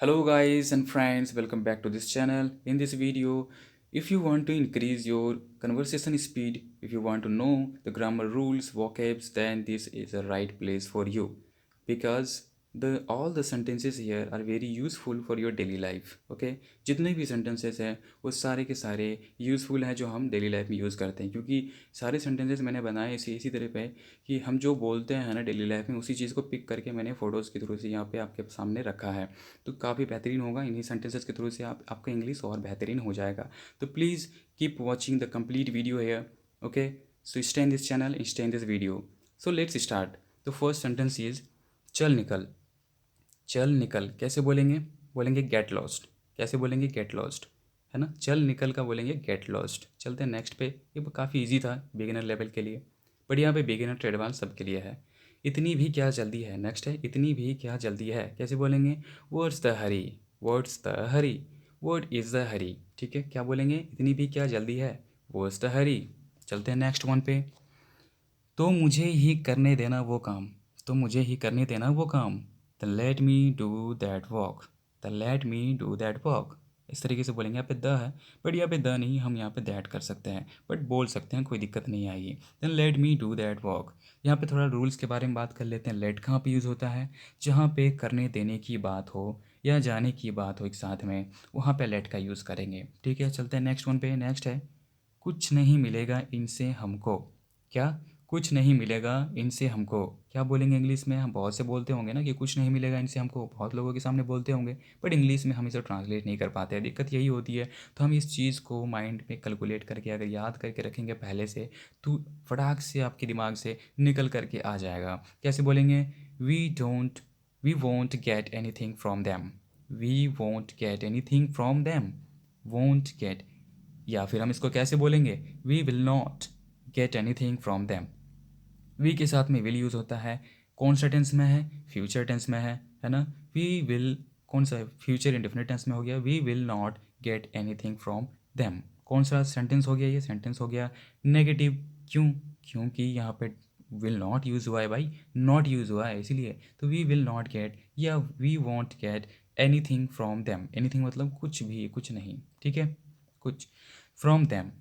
Hello guys and friends, welcome back to this channel. In this video, if you want to increase your conversation speed, if you want to know the grammar rules, vocabs, then this is the right place for you because the all the sentences here are very useful for your daily life. Okay, जितने भी sentences हैं वो सारे के सारे useful हैं जो हम डेली लाइफ में यूज़ करते हैं क्योंकि सारे sentences मैंने बनाए इसी तरह पे कि हम जो बोलते हैं ना डेली लाइफ में उसी चीज़ को पिक करके मैंने फ़ोटोज़ के थ्रू से यहाँ पे आपके सामने रखा है। तो काफ़ी बेहतरीन होगा इन्हीं सेंटेंसेस के थ्रू से आपका इंग्लिश और बेहतरीन हो जाएगा। तो please keep watching the complete video hair. Okay, so stay in this channel, stay in this video. So let's start. The first sentence is चल निकल। चल निकल कैसे बोलेंगे? बोलेंगे गेट लॉस्ट। कैसे बोलेंगे? गेट लॉस्ट, है ना। चल निकल का बोलेंगे गेट लॉस्ट। चलते हैं नेक्स्ट पे। ये काफ़ी इजी था बिगिनर लेवल के लिए, बट यहाँ पे बिगिनर टू एडवांस सबके लिए है। इतनी भी क्या जल्दी है। नेक्स्ट है इतनी भी क्या जल्दी है। कैसे बोलेंगे? What's the hurry. What's the hurry. What is the hurry. ठीक है, क्या बोलेंगे? इतनी भी क्या जल्दी है। What's the hurry. चलते हैं नेक्स्ट वन पे। तो मुझे ही करने देना वो काम। तो मुझे ही करने देना वो काम। The late me do that walk. The late me do that walk. इस तरीके से बोलेंगे। यहाँ पे द है, बट यहाँ पे द नहीं, हम यहाँ पे दैट कर सकते हैं, बट बोल सकते हैं, कोई दिक्कत नहीं आएगी। Then let me do that walk. यहाँ पे थोड़ा रूल्स के बारे में बात कर लेते हैं। लेट कहाँ पे यूज़ होता है? जहाँ पे करने देने की बात हो या जाने की बात हो एक साथ में, वहाँ पे लेट का यूज़ करेंगे। ठीक है, चलते हैं नेक्स्ट वन पे। नेक्स्ट है कुछ नहीं मिलेगा इनसे हमको। क्या? कुछ नहीं मिलेगा इनसे हमको। क्या बोलेंगे इंग्लिश में? हम बहुत से बोलते होंगे ना कि कुछ नहीं मिलेगा इनसे हमको, बहुत लोगों के सामने बोलते होंगे, बट इंग्लिश में हम इसे ट्रांसलेट नहीं कर पाते हैं। दिक्कत यही होती है। तो हम इस चीज़ को माइंड में कैलकुलेट करके अगर याद करके रखेंगे पहले से, तो फटाक से आपके दिमाग से निकल करके आ जाएगा। कैसे बोलेंगे? We won't get anything from them. We won't get anything from them. Won't get. या फिर हम इसको कैसे बोलेंगे? We will not get anything from them. We के साथ में विल यूज़ होता है। कौन सा टेंस में है? फ्यूचर टेंस में है ना। वी विल कौन सा? फ्यूचर इंडेफिनिट टेंस में हो गया। We will not get anything from them. कौन सा सेंटेंस हो गया? ये सेंटेंस हो गया नेगेटिव। क्यों? क्योंकि यहाँ पे विल नॉट यूज़ हुआ है भाई, नॉट यूज़ हुआ है इसीलिए। तो वी विल नॉट गेट या we won't get anything from them. Anything मतलब कुछ भी, कुछ नहीं। ठीक है, कुछ। From them.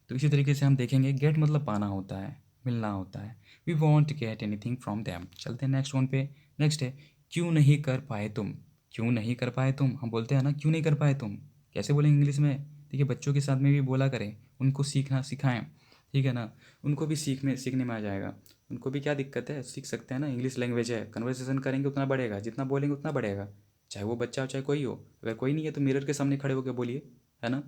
तो इसी तरीके से हम देखेंगे गेट मतलब पाना होता है, मिलना होता है। We won't get anything from them. चलते हैं नेक्स्ट वन पे। नेक्स्ट है क्यों नहीं कर पाए तुम। क्यों नहीं कर पाए तुम। हम बोलते हैं ना क्यों नहीं कर पाए तुम। कैसे बोलेंगे इंग्लिश में? देखिए, बच्चों के साथ में भी बोला करें, उनको सीखना सिखाएं। ठीक है ना, उनको भी सीखने में आ जाएगा। उनको भी क्या दिक्कत है, सीख सकते हैं ना। इंग्लिश लैंग्वेज है, कन्वर्सेशन करेंगे उतना बढ़ेगा, जितना बोलेंगे उतना बढ़ेगा। चाहे वो बच्चा हो चाहे कोई हो। अगर कोई नहीं है तो मिरर के सामने खड़े होकर बोलिए, है ना।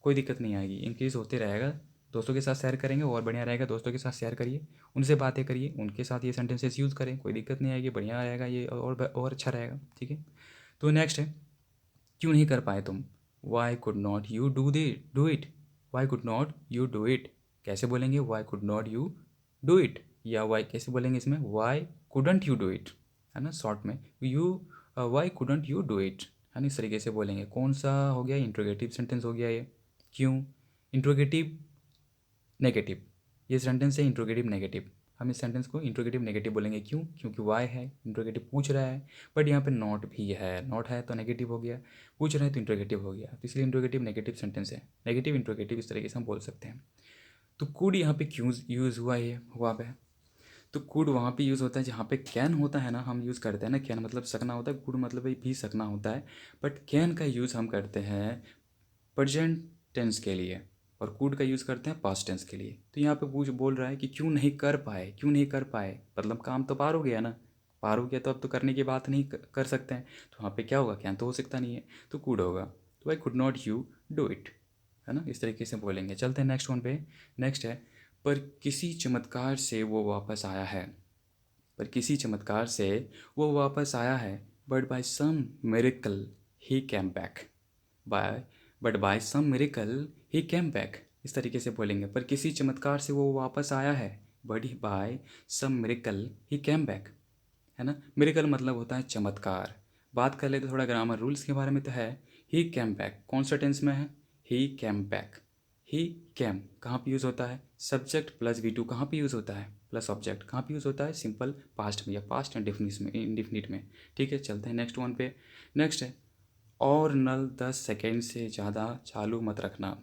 कोई दिक्कत नहीं आएगी, इंक्रीज़ होते रहेगा। दोस्तों के साथ शेयर करेंगे और बढ़िया रहेगा। दोस्तों के साथ शेयर करिए, उनसे बातें करिए, उनके साथ ये सेंटेंसेस यूज़ करें, कोई दिक्कत नहीं आएगी, बढ़िया रहेगा ये, और अच्छा रहेगा। ठीक है, तो नेक्स्ट है क्यों नहीं कर पाए तुम। Why could not you do it. Why could not you do it. कैसे बोलेंगे? Why could not you do it. या वाई कैसे बोलेंगे इसमें? Why couldn't you do it, है ना, शॉर्ट में you. Why couldn't you do it, है ना, इस तरीके से बोलेंगे। कौन सा हो गया? इंट्रोगेटिव सेंटेंस हो गया ये। क्यों? Interrogative negative. ये सेंटेंस है इंट्रोगेटिव नेगेटिव। हम इस सेंटेंस को इंट्रोगेटिव नेगेटिव बोलेंगे। क्यों? क्योंकि वाई है, इंट्रोगेटिव पूछ रहा है, बट यहाँ पे नॉट भी है। नॉट है तो नेगेटिव हो गया, पूछ रहा है तो इंट्रोगेटिव हो गया, तो इसलिए इंट्रोगेटिव नेगेटिव सेंटेंस है। नेगेटिव इंट्रोगेटिव इस तरीके से हम बोल सकते हैं। तो कुड यहाँ पे क्यों यूज़ हुआ है? हुआ पे तो कुड वहाँ पे यूज़ होता है जहाँ पे कैन होता है ना, हम यूज़ करते हैं ना। कैन मतलब सकना होता है, कुड मतलब भी सकना होता है, बट कैन का यूज़ हम करते हैं प्रेजेंट टेंस के लिए और कुड का यूज़ करते हैं पास्ट टेंस के लिए। तो यहाँ पे पूछ बोल रहा है कि क्यों नहीं कर पाए। क्यों नहीं कर पाए मतलब काम तो पार हो गया ना। पार हो गया तो अब तो करने की बात नहीं कर सकते हैं। तो वहाँ पे क्या होगा? कैन तो हो सकता नहीं है, तो कुड होगा। तो I could not you do it, है ना, इस तरीके से बोलेंगे। चलते हैं नेक्स्ट वन पे। नेक्स्ट है पर किसी चमत्कार से वो वापस आया है। पर किसी चमत्कार से वो वापस आया है, but by some miracle he came back. By but by some miracle he came back, इस तरीके से बोलेंगे। पर किसी चमत्कार से वो वापस आया है, but by some miracle he came back, है ना। मिरेकल मतलब होता है चमत्कार। बात कर ले तो थोड़ा ग्रामर रूल्स के बारे में तो है। ही कैम बैक कौन सा टेंस में है? ही कैम बैक। ही कैम कहाँ पे यूज़ होता है? सब्जेक्ट प्लस V2 कहाँ पे यूज़ होता है? प्लस ऑब्जेक्ट कहाँ पे यूज़ होता है? सिंपल पास्ट में या पास्ट इंडेफिनिट में। ठीक है, चलते हैं नेक्स्ट वन पे। नेक्स्ट है और नल 10 सेकेंड से ज़्यादा चालू मत रखना।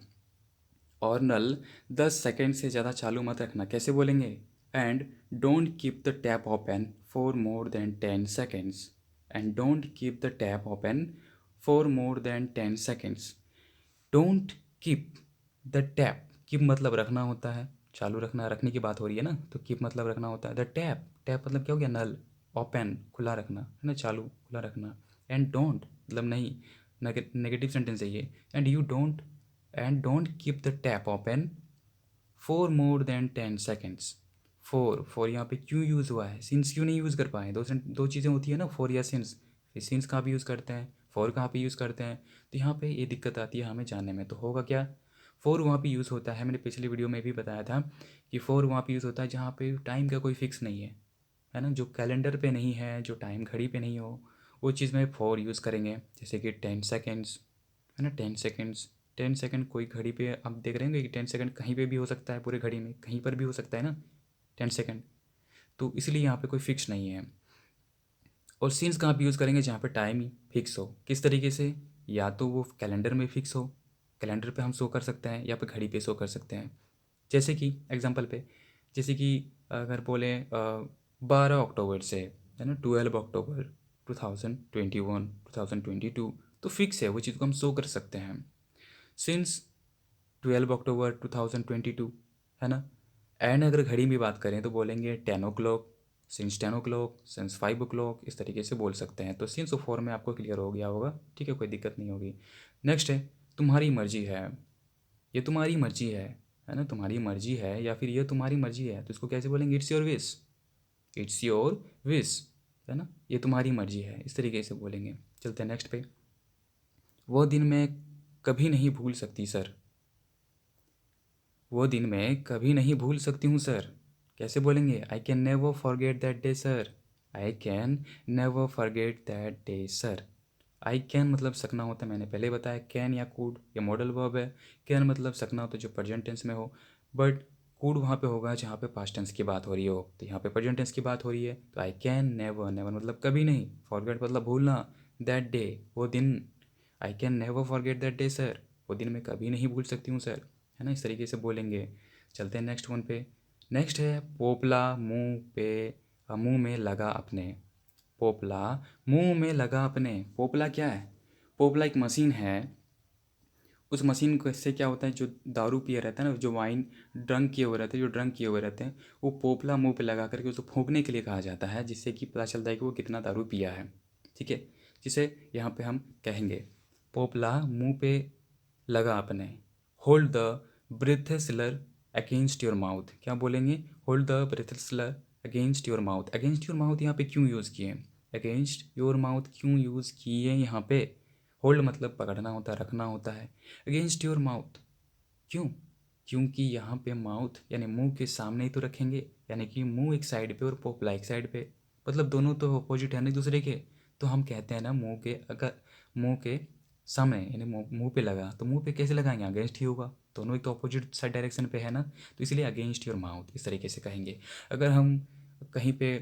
और नल 10 सेकेंड से ज़्यादा चालू मत रखना। कैसे बोलेंगे? And don't keep the tap open for more than 10 seconds. And don't keep the tap open for more than 10 seconds. Don't keep the tap, keep मतलब रखना होता है, चालू रखना, रखने की बात हो रही है ना, तो कीप मतलब रखना होता है। द टैप, टैप मतलब क्या हो गया? नल। ओपन खुला रखना है ना, चालू खुला रखना। एंड डोंट मतलब नहीं, नेगेटिव सेंटेंस है ये। And you don't, and don't keep the tap open for more than 10 seconds. For यहाँ पे क्यों यूज़ हुआ है? सिंस क्यों नहीं यूज़ कर पाए? दो चीज़ें होती है ना, फॉर या सिंस। सिंस कहाँ पे यूज़ करते हैं, फॉर कहाँ पे यूज़ करते हैं, तो यहाँ पे ये दिक्कत आती है हमें जानने में। तो होगा क्या? फॉर वहाँ पे यूज़ होता है, मैंने पिछली वीडियो में भी बताया था कि फॉर वहाँ पे यूज़ होता है जहाँ पे टाइम का कोई फिक्स नहीं है ना, जो कैलेंडर पे नहीं है, जो टाइम घड़ी पे नहीं हो, वो चीज़ में फॉर यूज़ करेंगे। जैसे कि 10 सेकेंड्स है ना, 10 सेकेंड्स। 10 सेकेंड कोई घड़ी पे आप देख रहे होंगे कि 10 सेकेंड कहीं पे भी हो सकता है, पूरे घड़ी में कहीं पर भी हो सकता है ना 10 सेकेंड। तो इसलिए यहाँ पे कोई फिक्स नहीं है। और सीन्स कहाँ पे यूज़ करेंगे? जहाँ पे टाइम ही फिक्स हो। किस तरीके से? या तो वो कैलेंडर में फिक्स हो, कैलेंडर पे हम शो कर सकते हैं, या फिर घड़ी पे शो कर सकते हैं। जैसे कि एग्जांपल पे, जैसे कि अगर बोले 12 अक्टूबर से है ना 12 अक्टूबर 2021 2022, तो फिक्स है, वो चीज़ को हम शो कर सकते हैं। सिंस 12 अक्टूबर 2022 है ना। एंड अगर घड़ी में बात करें तो बोलेंगे 10 o'clock, since 10 o'clock, since 5 o'clock, इस तरीके से बोल सकते हैं। तो सिंस और फॉर में आपको क्लियर हो गया होगा, ठीक है, कोई दिक्कत नहीं होगी। नेक्स्ट है तुम्हारी मर्जी है। ये तुम्हारी मर्जी है ना, तुम्हारी मर्जी है या फिर ये तुम्हारी मर्जी है, तो इसको कैसे बोलेंगे? It's your wish. It's your wish है ना, ये तुम्हारी मर्जी है, इस तरीके से बोलेंगे। चलते हैं नेक्स्ट पे। वो दिन मैं कभी नहीं भूल सकती सर। वो दिन मैं कभी नहीं भूल सकती हूँ सर। कैसे बोलेंगे? I can never forget that day sir. I can never forget that day sir. I can मतलब सकना होता है, मैंने पहले बताया। कैन या कूड ये मॉडल वर्ब है। कैन मतलब सकना होता है जो प्रेजेंट टेंस में हो, बट कूड वहाँ पे होगा जहाँ पे पास्ट टेंस की बात हो रही हो। तो यहाँ पे प्रेजेंट टेंस की बात हो रही है, तो आई कैन नेवर, नेवर मतलब कभी नहीं, फॉरगेट मतलब भूलना, दैट डे वो दिन। I can never forget that day sir, वो दिन मैं कभी नहीं भूल सकती हूँ सर, है ना, इस तरीके से बोलेंगे। चलते हैं नेक्स्ट वन पे। नेक्स्ट है पोपला मुंह पे, मुंह में लगा अपने। पोपला मुंह में लगा अपने। पोपला क्या है? पोपला एक मशीन है। उस मशीन को से क्या होता है, जो दारू पिए रहता है ना, जो वाइन ड्रंक किए हुए रहते हैं, जो ड्रंक किए हुए रहते हैं, वो पोपला मुंह पे लगा करके उसको फूंकने के लिए कहा जाता है, जिससे कि पता चलता है कि वो कितना दारू पिया है। ठीक है, जिसे यहाँ पे हम कहेंगे पोपला मुंह पे लगा अपने। Hold the breath slur against your mouth. क्या बोलेंगे? Hold the breath slur against your mouth. Against your mouth यहाँ पे क्यों यूज़ किए? अगेंस्ट योर माउथ क्यों यूज़ किए यहाँ पे? होल्ड मतलब पकड़ना होता है, रखना होता है। अगेंस्ट योर माउथ क्यों? क्योंकि यहाँ पे माउथ यानी मुंह के सामने ही तो रखेंगे, यानी कि मुंह एक साइड पे और पोपला एक साइड पे, मतलब दोनों तो अपोजिट है ना एक दूसरे के। तो हम कहते हैं ना, मुंह के अगर मुंह के सामने यानी मुंह पे लगा, तो मुंह पे कैसे लगाएंगे? अगेंस्ट ही होगा, दोनों एक तो अपोजिट साइड डायरेक्शन पे है ना, तो इसलिए अगेंस्ट योर माउथ इस तरीके से कहेंगे। अगर हम कहीं पे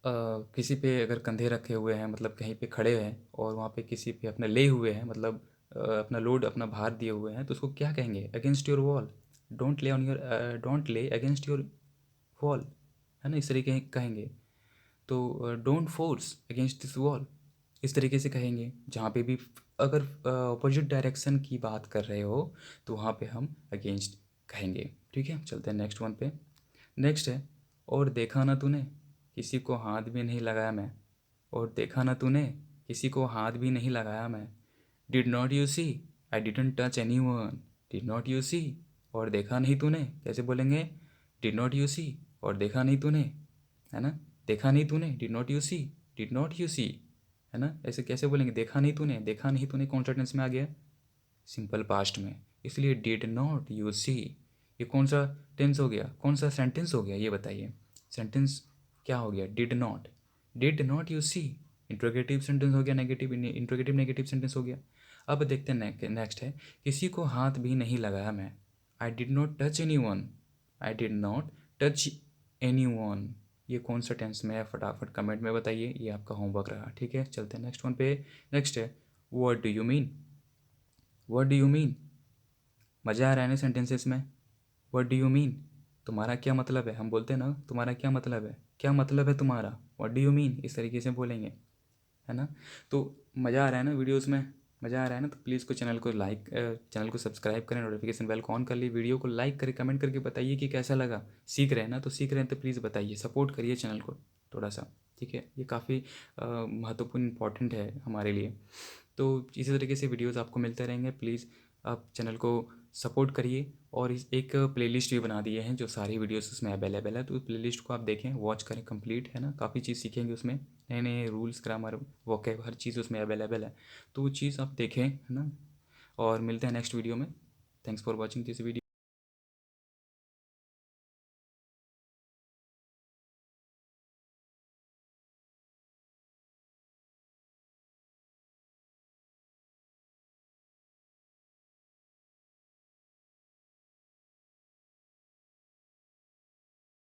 किसी पे अगर कंधे रखे हुए हैं, मतलब कहीं पे खड़े हैं और वहाँ पे किसी पे अपने ले हुए हैं, मतलब अपना लोड अपना भार दिए हुए हैं, तो उसको क्या कहेंगे? Against your wall. डोंट ले ऑन योर, डोंट ले अगेंस्ट योर वॉल, है ना, इस तरीके कहेंगे। तो don't force against this wall, इस तरीके से कहेंगे। जहाँ पे भी अगर अपोजिट डायरेक्शन की बात कर रहे हो, तो वहाँ पे हम अगेंस्ट कहेंगे। ठीक है, चलते हैं नेक्स्ट वन पे। नेक्स्ट है और देखा ना तूने, किसी को हाथ भी नहीं लगाया मैं। और देखा ना तूने, किसी को हाथ भी नहीं लगाया मैं। Did not you see, I didn't touch anyone. Did not you see, और देखा नहीं तूने, कैसे बोलेंगे? डिड नॉट यू सी, और देखा नहीं तूने, है ना, देखा नहीं तूने, did not you see, did not you see, है ना, ऐसे कैसे बोलेंगे? देखा नहीं तूने, देखा नहीं तूने कौन सा टेंस में आ गया? सिंपल पास्ट में, इसलिए डिड नॉट यू सी। ये कौन सा टेंस हो गया, कौन सा सेंटेंस हो गया, ये बताइए। सेंटेंस क्या हो गया? Did not you see. Interrogative sentence हो गया, नेगेटिव इंट्रोगेटिव नेगेटिव सेंटेंस हो गया। अब देखते हैं नेक्स्ट है किसी को हाथ भी नहीं लगाया मैं। I did not touch any one. I did not touch any one, ये कौन सा टेंस में है? फटाफट कमेंट में बताइए, ये आपका होमवर्क रहा। ठीक है, चलते हैं नेक्स्ट वन पे। नेक्स्ट है what do you mean, what do you mean, मज़ा आ रहा है ना सेंटेंसेस में। व्हाट डू यू मीन, तुम्हारा क्या मतलब है, हम बोलते हैं ना तुम्हारा क्या मतलब है तुम्हारा, व्हाट डू यू मीन, इस तरीके से बोलेंगे, है ना। तो मज़ा आ रहा है ना वीडियोस में, मज़ा आ रहा है ना, तो प्लीज़ को चैनल को लाइक, चैनल को सब्सक्राइब करें, नोटिफिकेशन बेल को ऑन कर ली, वीडियो को लाइक करें, कमेंट करके बताइए कि कैसा लगा। सीख रहे हैं ना, तो सीख रहे हैं तो प्लीज़ बताइए, सपोर्ट करिए चैनल को थोड़ा सा, ठीक है। ये काफ़ी महत्वपूर्ण इंपॉर्टेंट है हमारे लिए। तो इसी तरीके से वीडियोस आपको मिलते रहेंगे, प्लीज़ आप चैनल को सपोर्ट करिए। और इस एक प्लेलिस्ट भी बना दिए हैं जो सारी वीडियोस उसमें अवेलेबल है, तो उस प्लेलिस्ट को आप देखें, वॉच करें कंप्लीट, है ना। काफ़ी चीज़ सीखेंगे उसमें, नए नए रूल्स, ग्रामर, वोकैब, हर चीज़ उसमें अवेलेबल है। तो वो चीज़ आप देखें, है ना। और मिलते हैं नेक्स्ट वीडियो में। Thanks for watching this video.